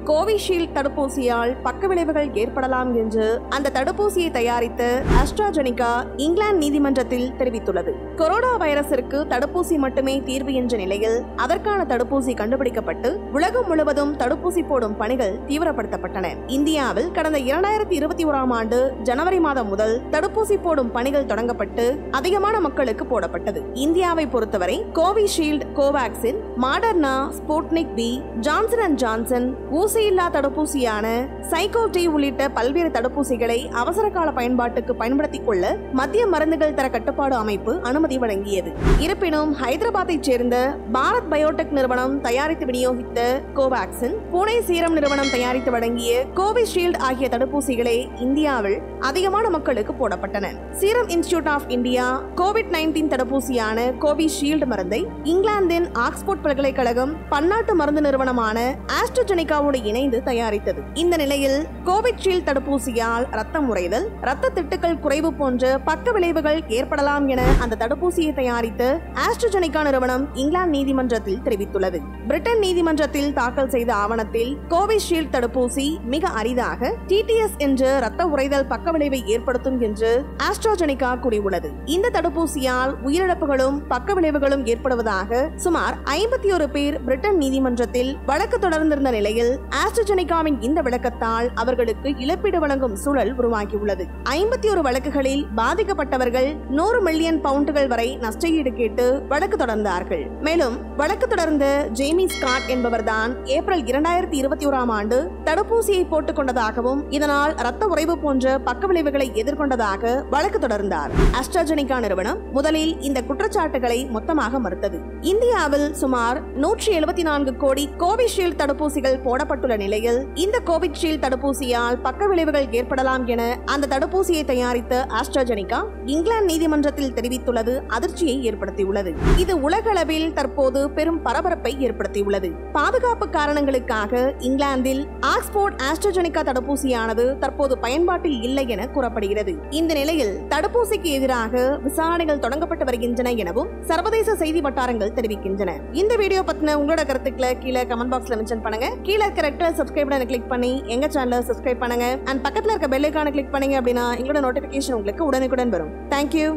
Covishield தடுப்பூசியால் பக்க விளைவுகள் ஏற்படலாம் என்று அந்த தடுப்பூசியை தயாரித்த அஸ்ட்ராஜெனிகா இங்கிலாந்து நீதிமன்றத்தில் தெரிவித்துள்ளது. கொரோனா வைரஸிற்கு தடுப்பூசி மட்டுமே தீர்வு என்ற நிலையில் அதற்கான தடுப்பூசி கண்டுபிடிக்கப்பட்டு உலகம் முழுவதும் தடுப்பூசி போடும் பணிகள் தீவிரப்படுத்தப்பட்டன. இந்தியாவில் கடந்த 2021ஆம் ஆண்டு ஜனவரி மாதம் முதல் தடுப்பூசி போடும் பணிகள் தொடங்கப்பட்டு அதிகமான மக்களுக்கு போடப்பட்டது. இந்தியாவை பொறுத்தவரை Covishield, Covaxin, Moderna, Sputnik V, Johnson and Johnson, ஊசியில்லா தடுப்பூசியான சைகோடி உள்ளிட்ட பல்வேறு தடுப்பூசிகளை அவசர கால பயன்பாட்டுக்கு பயன்படுத்திக் கொள்ள மத்திய மருந்துகள் தர கட்டுப்பாடு அமைப்பு அனுமதி வழங்கியது. இருப்பினும் ஹைதராபாத்தை சேர்ந்த பாரத் பயோடெக் நிறுவனம் தயாரித்து விநியோகித்த கோவாக்சின், புனே சீரம் நிறுவனம் தயாரித்து வழங்கிய கோவிஷீல்டு ஆகிய தடுப்பூசிகளே இந்தியாவில் அதிகமான மக்களுக்கு போடப்பட்டன. சீரம் இன்ஸ்டிடியூட் ஆஃப் இந்தியா கோவிட்-19 தடுப்பூசியான கோவிஷீல்டு மருந்தை இங்கிலாந்தின் ஆக்ஸ்போர்ட் பல்கலைக்கழகம் பன்னாட்டு மருந்து நிறுவனமான ஆஸ்ட்ராஜெனிகாவோடு இணைந்து தயாரித்தது. இந்த நிலையில் கோவிஷீல்டு தடுப்பூசியால் ரத்தம் உறைதல், ரத்த திட்டுக்கள் குறைவு போன்ற பக்க விளைவுகள் ஏற்படலாம் என அந்த தடுப்பூசியை தயாரித்த ஆஸ்ட்ராஜெனிகா நிறுவனம் இங்கிலாந்து நீதிமன்றத்தில் தெரிவித்துள்ளது. பிரிட்டன் நீதிமன்றத்தில் தாக்கல் செய்த ஆவணத்தில் கோவிஷீல்டு தடுப்பூசி மிக அரிதாக டிடிஎஸ் என்ற ரத்த உறைதல் பக்க விளைவை ஏற்படுத்தும் என்று ஆஸ்ட்ராஜெனிகா கூறியுள்ளது. இந்த தடுப்பூசியால் உயிரிழப்புகளும் பக்க விளைவுகளும் ஏற்படுவதாக சுமார் 51 பேர் பிரிட்டன் நீதிமன்றத்தில் வழக்கு தொடர்ந்திருந்த நிலையில் ஆஸ்ட்ராஜெனிகாவின் இந்த விளக்கத்தால் அவர்களுக்கு இழப்பீடு வழங்கும் சூழல் உருவாகியுள்ளது. 51 வழக்குகளில் பாதிக்கப்பட்டவர்கள் 100 மில்லியன் பவுண்டுகள் வரை நஷ்டஈடு கேட்டு வழக்கு தொடர்ந்தார்கள். மேலும் வழக்கு தொடர்ந்த ஜேமி ஸ்காட் என்பவர்தான் ஏப்ரல் 2021ஆம் ஆண்டு தடுப்பூசியை போட்டுக் கொண்டதாகவும் இதனால் ரத்த உறைவு போன்ற பக்க விளைவுகளை எதிர்கொண்டதாக வழக்கு தொடர்ந்தார். ஆஸ்ட்ராஜெனிகா நிறுவனம் முதலில் இந்த குற்றச்சாட்டுகளை மொத்தமாக மறுத்தது. இந்தியாவில் சுமார் 174 கோடி கோவிஷீல்டு தடுப்பூசிகள் போடப்பட்டுள்ள நிலையில் இந்த கோவிஷீல்டு தடுப்பூசியால் பக்க விளைவுகள் ஏற்படலாம் என அந்த தடுப்பூசியை தயாரித்த ஆஸ்ட்ராஜெனிகா இங்கிலாந்து நீதிமன்றத்தில் தெரிவித்துள்ளது அதிர்ச்சியை ஏற்படுத்தியுள்ளது. இது உலகளவில் தற்போது பெரும் பரபரப்பை ஏற்படுத்தியுள்ளது. பாதுகாப்பு காரணங்களுக்காக இங்கிலாந்தில் ஆக்ஸ்போர்ட் ஆஸ்ட்ராஜெனிகா தடுப்பூசியானது தற்போது பயன்பாட்டில் இல்லை என கூறப்படுகிறது. இந்த நிலையில் தடுப்பூசிக்கு எதிராக விசாரணைகள் தொடங்கப்பட்டு வருகின்றன எனவும் சர்வதேச செய்தி வட்டாரங்கள் தெரிவிக்கின்றன. இந்த வீடியோ பத்தின உங்களோட கருத்துக்களை கீழே கமெண்ட் பாக்ஸ்ல மென்ஷன் பண்ணுங்க. கீழே இருக்க ரெட் கலர் சப்ஸ்கிரைப் பட்டனை கிளிக் பண்ணி எங்க சேனலை சப்ஸ்கிரைப் பண்ணுங்க. அண்ட் பக்கத்துல இருக்க பெல் ஐகானை கிளிக் பண்ணீங்க அப்படின்னா எங்களோட நோட்டிபிகேஷன் உங்களுக்கு உடனுக்குடன் வரும். தேங்க்யூ.